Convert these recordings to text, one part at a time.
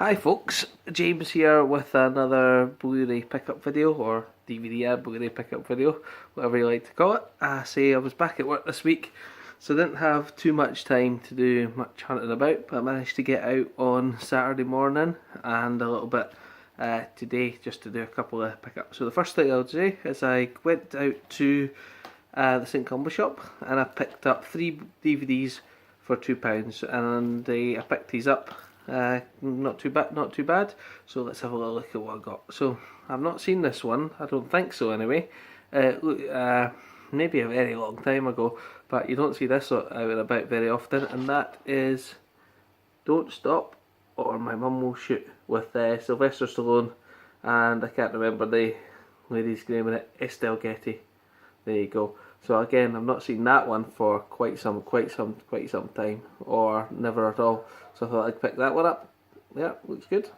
Hi folks, James here with another Blu-ray pickup video, or DVD and Blu-ray pickup video, whatever you like to call it. I was back at work this week, so I didn't have too much time to do much hunting about, but I managed to get out on Saturday morning and a little bit today just to do a couple of pickups. So the first thing I'll do is I went out to the St Columba shop and I picked up 3 DVDs for £2, and I picked these up. Not too bad. So let's have a little look at what I got. So I've not seen this one. I don't think so anyway. Maybe a very long time ago, but you don't see this out and about very often. And that is Don't Stop or My Mum Will Shoot with Sylvester Stallone, and I can't remember the lady's name in it, Estelle Getty. There you go. So again, I've not seen that one for quite some time, or never at all. So I thought I'd pick that one up. Yeah, looks good.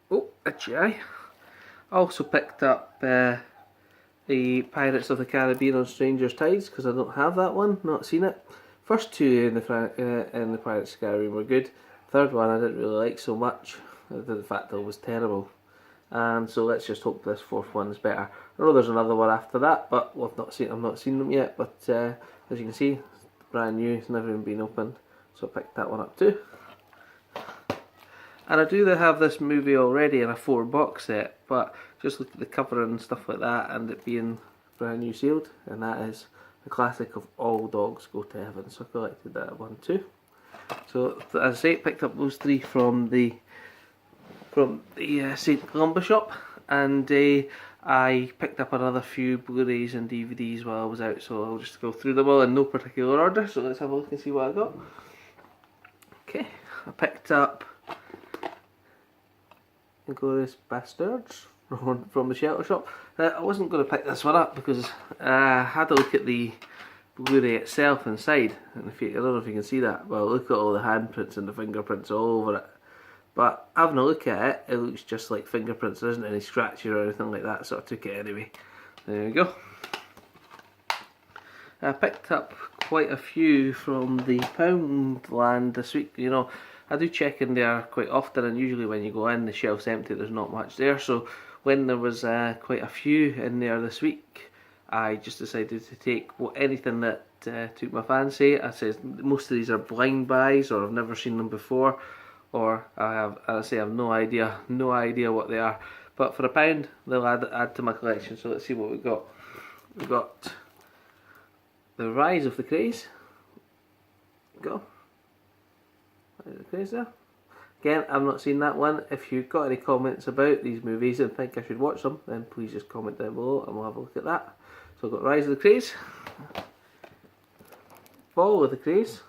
Oh, itchy eye. Also picked up the Pirates of the Caribbean on Stranger's Tides, because I don't have that one, not seen it. First two in the Pirates of the Caribbean were good. Third one I didn't really like so much. The fact that it was terrible. And so let's just hope this fourth one is better. I know there's another one after that, but I've not seen them yet. But as you can see, it's brand new. It's never even been opened, so I picked that one up too. And I do have this movie already in a 4 box set, but just look at the cover and stuff like that, and it being brand new sealed, and that is the classic of All Dogs Go to Heaven. So I collected that one too. So as I say, picked up those 3 from the St Columba shop, and I picked up another few Blu-rays and DVDs while I was out, so I'll just go through them all in no particular order. So let's have a look and see what I got. Okay, I picked up Inglourious Basterds from the Shelter Shop. I wasn't going to pick this one up because I had a look at the Blu-ray itself inside, and I don't know if you can see that, but look at all the handprints and the fingerprints all over it. But having a look at it, it looks just like fingerprints. There isn't any scratches or anything like that, so I took it anyway. There we go. I picked up quite a few from the Poundland this week. You know, I do check in there quite often, and usually when you go in, the shelf's empty, there's not much there. So when there was quite a few in there this week, I just decided to take anything that took my fancy. I said most of these are blind buys, or I've never seen them before, or I have no idea what they are. But for £1, they'll add to my collection. So let's see what we got. We got The Rise of the Krays. Go. Rise of the Krays there. Again, I've not seen that one. If you've got any comments about these movies and think I should watch them, then please just comment down below and we'll have a look at that. So I've got Rise of the Krays, Fall of the Krays.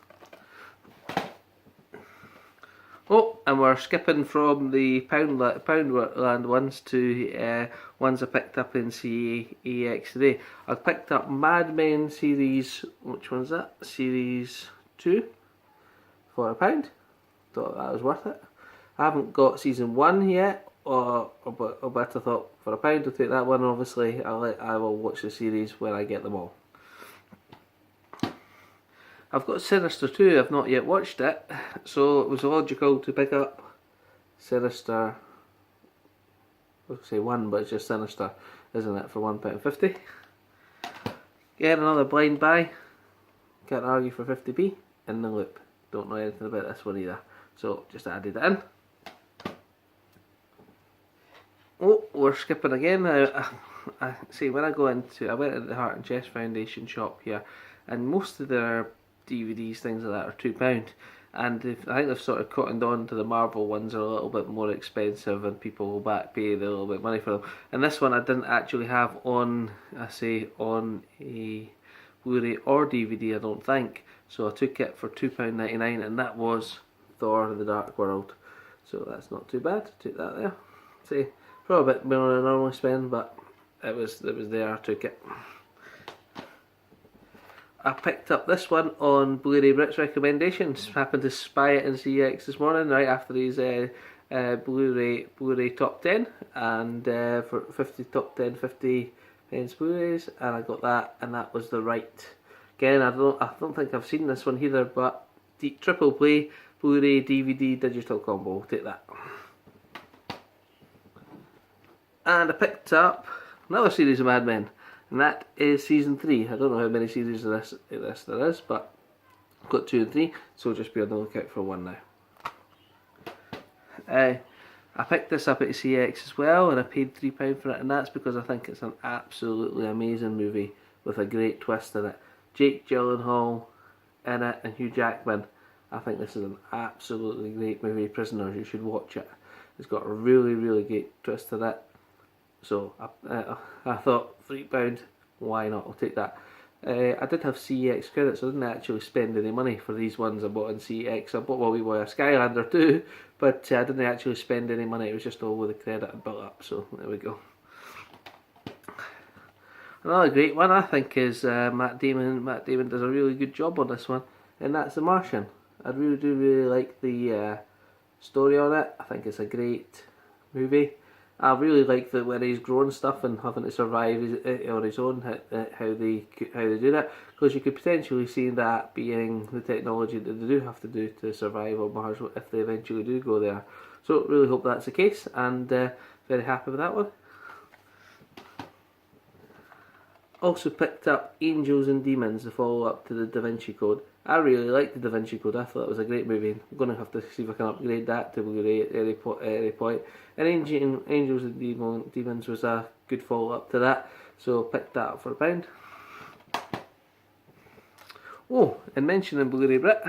Oh, and we're skipping from the Poundland ones to ones I picked up in CEX today. I've picked up Mad Men series, which one's that? Series 2 for £1. Thought that was worth it. I haven't got season 1 yet, but I thought for £1 I'll take that one. Obviously, I will watch the series when I get them all. I've got Sinister 2, I've not yet watched it, so it was logical to pick up Sinister, I was going to say 1, but it's just Sinister, isn't it, for £1.50. Again, another blind buy, can't argue for 50p, In the Loop. Don't know anything about this one either, so just added it in. Oh, we're skipping again now. I see, when I went into the Heart and Chest Foundation shop here, and most of their DVDs, things like that, are £2, and I think they've sort of cottoned on to the Marvel ones are a little bit more expensive, and people will back pay a little bit of money for them. And this one I didn't actually have on a Blu-ray or DVD, I don't think, so I took it for £2.99, and that was Thor: The Dark World. So that's not too bad. Took that there. See, probably a bit more than I normally spend, but it was there. I took it. I picked up this one on Blu-ray Brits recommendations. Happened to spy it in CEX this morning, right after these Blu-ray top 10, and for 50 top 10 50 pence Blu-rays, and I got that, and that was The Right. Again, I don't think I've seen this one either, but triple play Blu-ray, DVD, digital combo. We'll take that. And I picked up another series of Mad Men, and that is season 3. I don't know how many series of this there is, but I've got 2 and 3, so just be on the lookout for one now. I picked this up at CX as well, and I paid £3 for it, and that's because I think it's an absolutely amazing movie with a great twist in it. Jake Gyllenhaal in it and Hugh Jackman. I think this is an absolutely great movie. Prisoners, you should watch it. It's got a really, really great twist in it. So I thought £3, why not? I'll take that. I did have CEX credits, so I didn't actually spend any money for these ones I bought in CEX. I bought a Skylander too, but I didn't actually spend any money. It was just all with the credit I built up, so there we go. Another great one I think is Matt Damon. Matt Damon does a really good job on this one, and that's The Martian. I really like the story on it. I think it's a great movie. I really like that when he's growing stuff and having to survive on his own, how they do that, because you could potentially see that being the technology that they do have to do to survive on Mars if they eventually do go there. So really hope that's the case, and very happy with that one. Also picked up Angels and Demons, the follow-up to the Da Vinci Code. I really liked the Da Vinci Code. I thought it was a great movie. I'm going to have to see if I can upgrade that to Blu-ray at any point. And Angels and Demons was a good follow-up to that, so picked that up for £1. Oh, and mentioning Blu-ray Brit,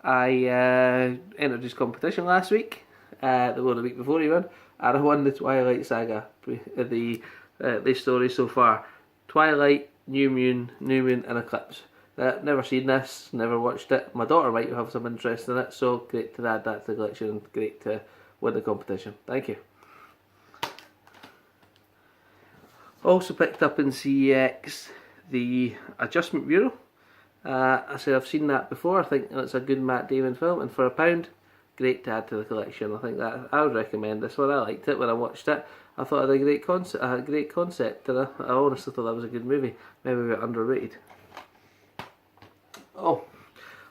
I entered this competition last week, the week before even, and I won the Twilight Saga, the story so far. Twilight, New Moon, and Eclipse. Never seen this, never watched it. My daughter might have some interest in it, so great to add that to the collection and great to win the competition. Thank you. Also picked up in CEX the Adjustment Bureau. I said I've seen that before. I think it's a good Matt Damon film, and for £1, great to add to the collection. I think that I would recommend this one. I liked it when I watched it. I thought it had a great concept, and I honestly thought that was a good movie. Maybe a bit underrated. Oh,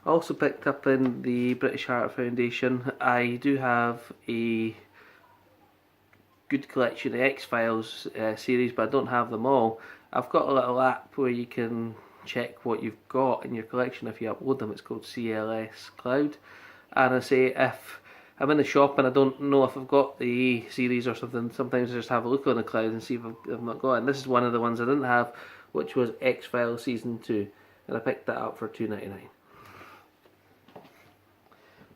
I also picked up in the British Heart Foundation. I do have a good collection of X-Files series, but I don't have them all. I've got a little app where you can check what you've got in your collection if you upload them. It's called CLS Cloud, and I say if I'm in the shop and I don't know if I've got the series or something, sometimes I just have a look on the cloud and see if I've not got it. And this is one of the ones I didn't have, which was X-Files Season 2, and I picked that up for £2.99.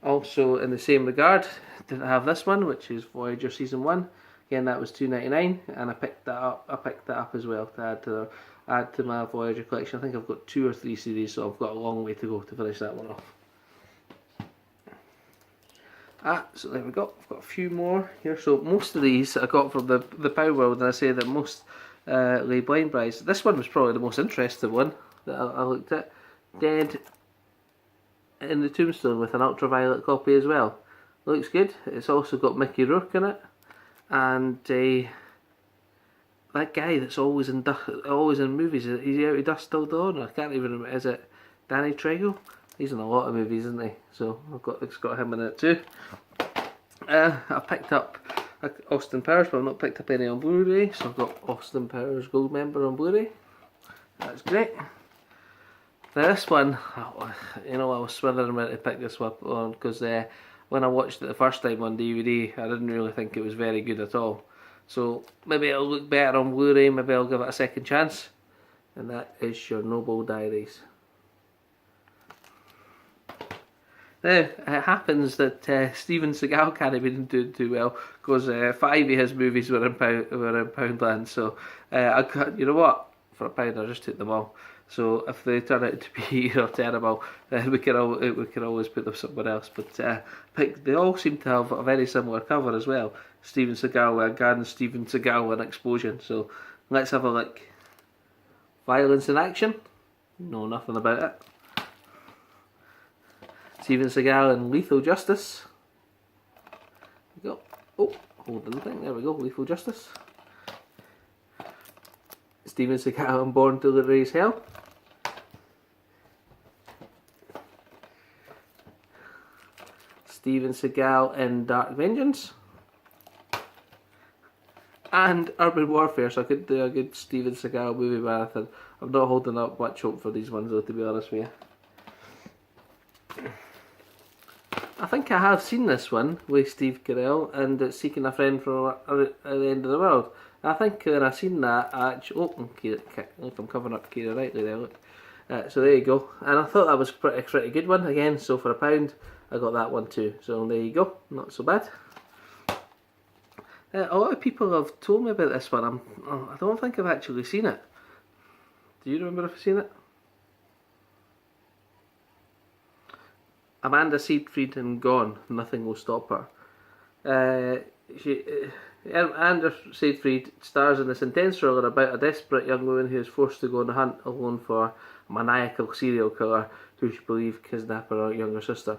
Also in the same regard, didn't have this one, which is Voyager Season 1. Again, that was £2.99, and I picked that up as well to add to my Voyager collection. I think I've got 2 or 3 series, so I've got a long way to go to finish that one off. So there we go. I've got a few more here. So most of these I got from the Power World, and I say that most lay blind brides. This one was probably the most interesting one that I looked at. Dead in the Tombstone with an ultraviolet copy as well. Looks good. It's also got Mickey Rourke in it, and that guy that's always in movies. He's out of Dusk Till Dawn. I can't even remember. Is it Danny Trejo? He's in a lot of movies, isn't he? So it's got him in it too. I picked up Austin Powers, but I've not picked up any on Blu-ray. So I've got Austin Powers Goldmember on Blu-ray. That's great. Now this one, I was swithering when to pick this one on because when I watched it the first time on DVD, I didn't really think it was very good at all. So maybe it'll look better on Blu-ray. Maybe I'll give it a second chance. And that is Chernobyl Diaries. Now, it happens that Steven Seagal can't have been doing too well because 5 of his movies were in Poundland. So, you know what? For £1, I just took them all. So, if they turn out to be terrible, we can always put them somewhere else. But they all seem to have a very similar cover as well. Steven Seagal with a gun, Steven Seagal with an explosion. So, let's have a look. Violence in action? Know nothing about it. Steven Seagal in Lethal Justice. There we go. Oh, hold on the thing. There we go. Lethal Justice. Steven Seagal in Born to Raise Hell. Steven Seagal in Dark Vengeance, and Urban Warfare, so I could do a good Steven Seagal movie marathon. I'm not holding up much hope for these ones though, to be honest with you. I think I have seen this one with Steve Carell and it's Seeking a Friend from at the End of the World. I think when I seen that, I actually... Oh, look, I'm covering up Keira Knightley there, look. So there you go. And I thought that was pretty good one again, so for £1 I got that one too. So there you go, not so bad. A lot of people have told me about this one. I don't think I've actually seen it. Do you remember if I've seen it? Amanda Seyfried in Gone, Nothing Will Stop Her. Amanda Seyfried stars in this intense thriller about a desperate young woman who is forced to go on a hunt alone for a maniacal serial killer who she believes kidnapped her younger sister.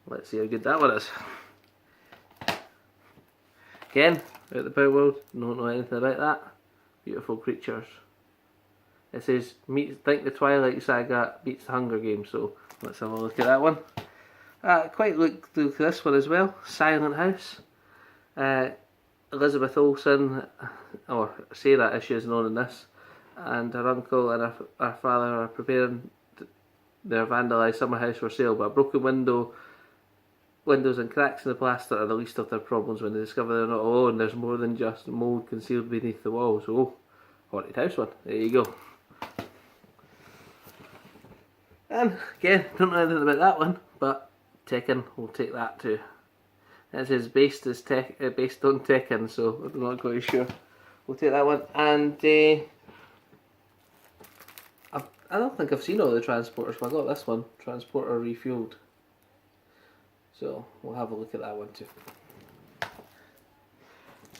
Let's see how good that one is. Again, out the Power World, don't know anything about that. Beautiful creatures. It says, think the Twilight Saga beats the Hunger Games, so let's have a look at that one. Quite look through this one as well. Silent House. Elizabeth Olsen, or Sarah as she is known in this, and her uncle and her father are preparing their vandalised summer house for sale, but a broken windows and cracks in the plaster are the least of their problems when they discover they're not alone. There's more than just mould concealed beneath the walls. Oh, haunted house one. There you go. And again, don't know anything about that one, but Tekken, we'll take that too. It says based on Tekken, so I'm not quite sure. We'll take that one. And I don't think I've seen all the transporters, but I got this one, Transporter Refueled. So we'll have a look at that one too.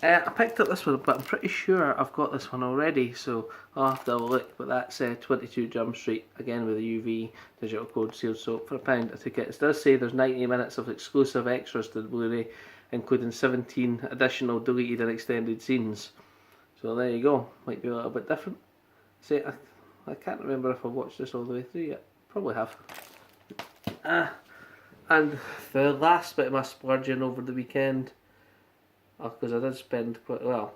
I picked up this one, but I'm pretty sure I've got this one already, so I'll have to have a look. But that's 22 Jump Street, again with a UV digital code sealed, so for £1 I took it. It does say there's 90 minutes of exclusive extras to the Blu-ray, including 17 additional deleted and extended scenes. So there you go, might be a little bit different. See, I can't remember if I've watched this all the way through yet. Probably have. And the last bit of my splurging over the weekend, because I did spend quite well.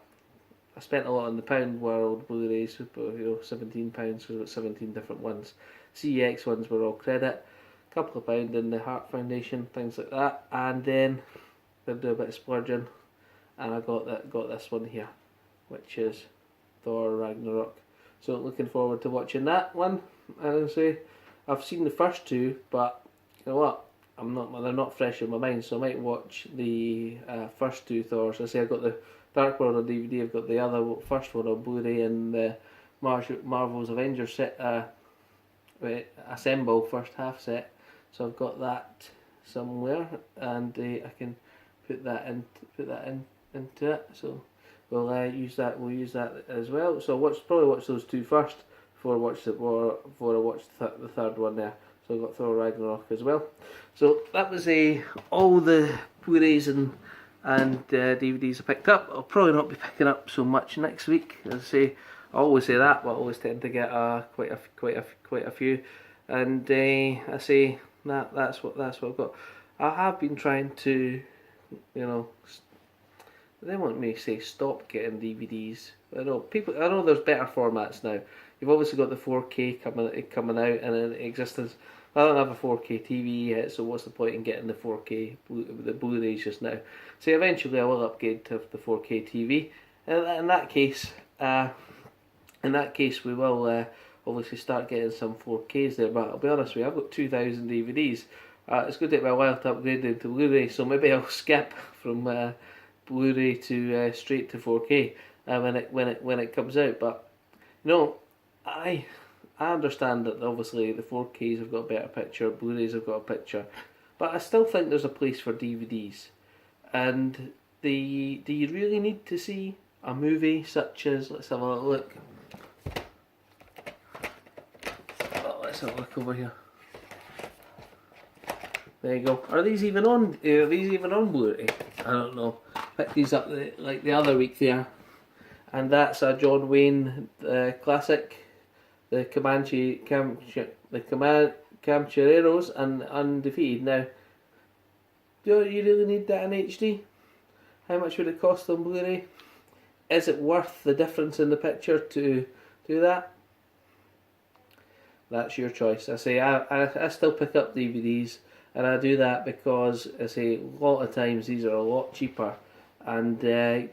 I spent a lot on the Pound World Blu-rays, but £17 because I've got 17 different ones. CEX ones were all credit, a couple of £1 in the Heart Foundation, things like that, and then did do a bit of splurging, and I got this one here, which is Thor Ragnarok. So looking forward to watching that one. And I say I've seen the first two, but you know what? They're not fresh in my mind, so I might watch the first two Thors. I say I've got the Dark World on DVD, I've got the first one on Blu-ray, and the Marvel's Avengers set, Assemble first half set. So I've got that somewhere, and I can put that into it. So we'll use that. We'll use that as well. So I'll probably watch those two first before I watch the third one there. So I've got Thor Ragnarok as well. So that was all the Blu-rays and DVDs I picked up. I'll probably not be picking up so much next week. As I say, I always say that, but I always tend to get quite a few. And I say that's what I've got. I have been trying to, they want me to say stop getting DVDs. I know there's better formats now. You've obviously got the 4K coming out and in existence. I don't have a 4K TV yet, so what's the point in getting the 4K the Blu-rays just now? So eventually I will upgrade to the 4K TV. And in that case, we will obviously start getting some 4Ks there. But I'll be honest with you, I've got 2,000 DVDs. It's going to take me a while to upgrade them to Blu-ray, so maybe I'll skip from Blu-ray to straight to 4K when it comes out. But I understand that obviously the 4Ks have got a better picture, Blu-rays have got a picture, but I still think there's a place for DVDs. And do you really need to see a movie such as, let's have a look. Let's have a look over here. There you go. Are these even on Blu-ray? I don't know. Picked these up the other week there, and that's a John Wayne classic. The Camancheros and Undefeated. Now, Do you really need that in HD? How much would it cost on Blu-ray? Is it worth the difference in the picture to do that? That's your choice. I still pick up DVDs, and I do that because I say a lot of times these are a lot cheaper, and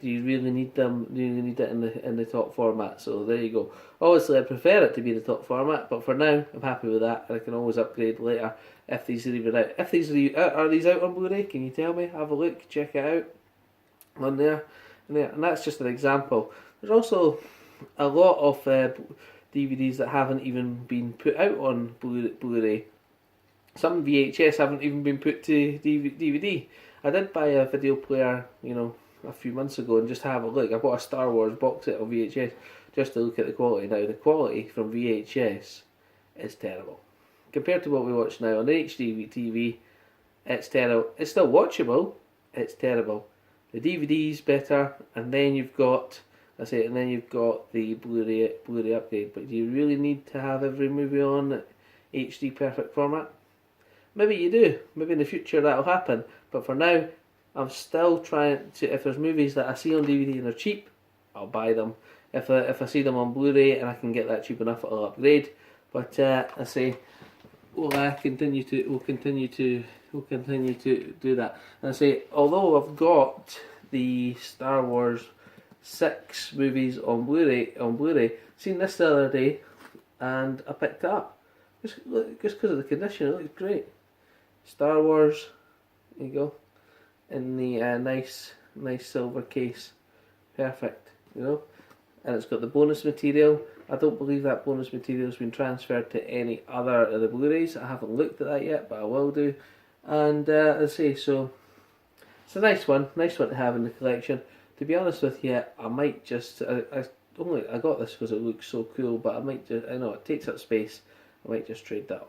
you really need them. You really need it in the top format. So there you go. Obviously, I prefer it to be the top format, but for now, I'm happy with that, and I can always upgrade later if these are even out. If these are these out on Blu-ray? Can you tell me? Have a look, check it out on there, and that's just an example. There's also a lot of DVDs that haven't even been put out on Blu-ray. Some VHS haven't even been put to DVD. I did buy a video player, a few months ago and just have a look. I bought a Star Wars box set of VHS just to look at the quality. Now, the quality from VHS is terrible. Compared to what we watch now on HD TV, it's terrible. It's still watchable, it's terrible. The DVD's better, and then you've got the Blu-ray upgrade. But do you really need to have every movie on HD perfect format? Maybe you do. Maybe in the future that'll happen. But for now, I'm still trying to. If there's movies that I see on DVD and they're cheap, I'll buy them. If I see them on Blu-ray and I can get that cheap enough, I'll upgrade. But we'll continue to do that. And I say, although I've got the Star Wars 6 movies on Blu-ray, seen this the other day, and I picked it up just because of the condition. It looks great. Star Wars, there you go, in the nice silver case, perfect, and it's got the bonus material. I don't believe that bonus material has been transferred to any other of the Blu-rays. I haven't looked at that yet, but I will do. And as I say, so it's a nice one to have in the collection. To be honest with you, I might just I got this because it looks so cool, but I might just, I know it takes up space. I might just trade that off.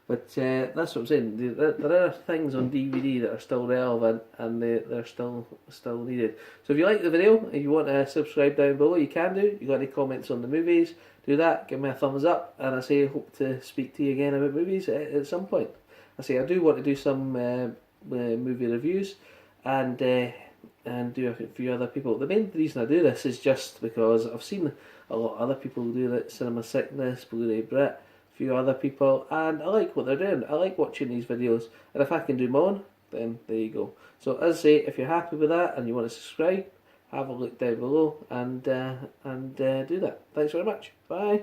But that's what I'm saying. There are things on DVD that are still relevant, and they're still needed. So if you like the video, if you want to subscribe down below, you can do. You got any comments on the movies, do that. Give me a thumbs up, and I say hope to speak to you again about movies at some point. I say I do want to do some movie reviews, and do a few other people. The main reason I do this is just because I've seen a lot of other people do it. Cinema Sickness, Blu-ray Brit, a few other people, and I like what they're doing. I like watching these videos, and if I can do my own, then there you go. So as I say, if you're happy with that and you want to subscribe, have a look down below and do that. Thanks very much. Bye.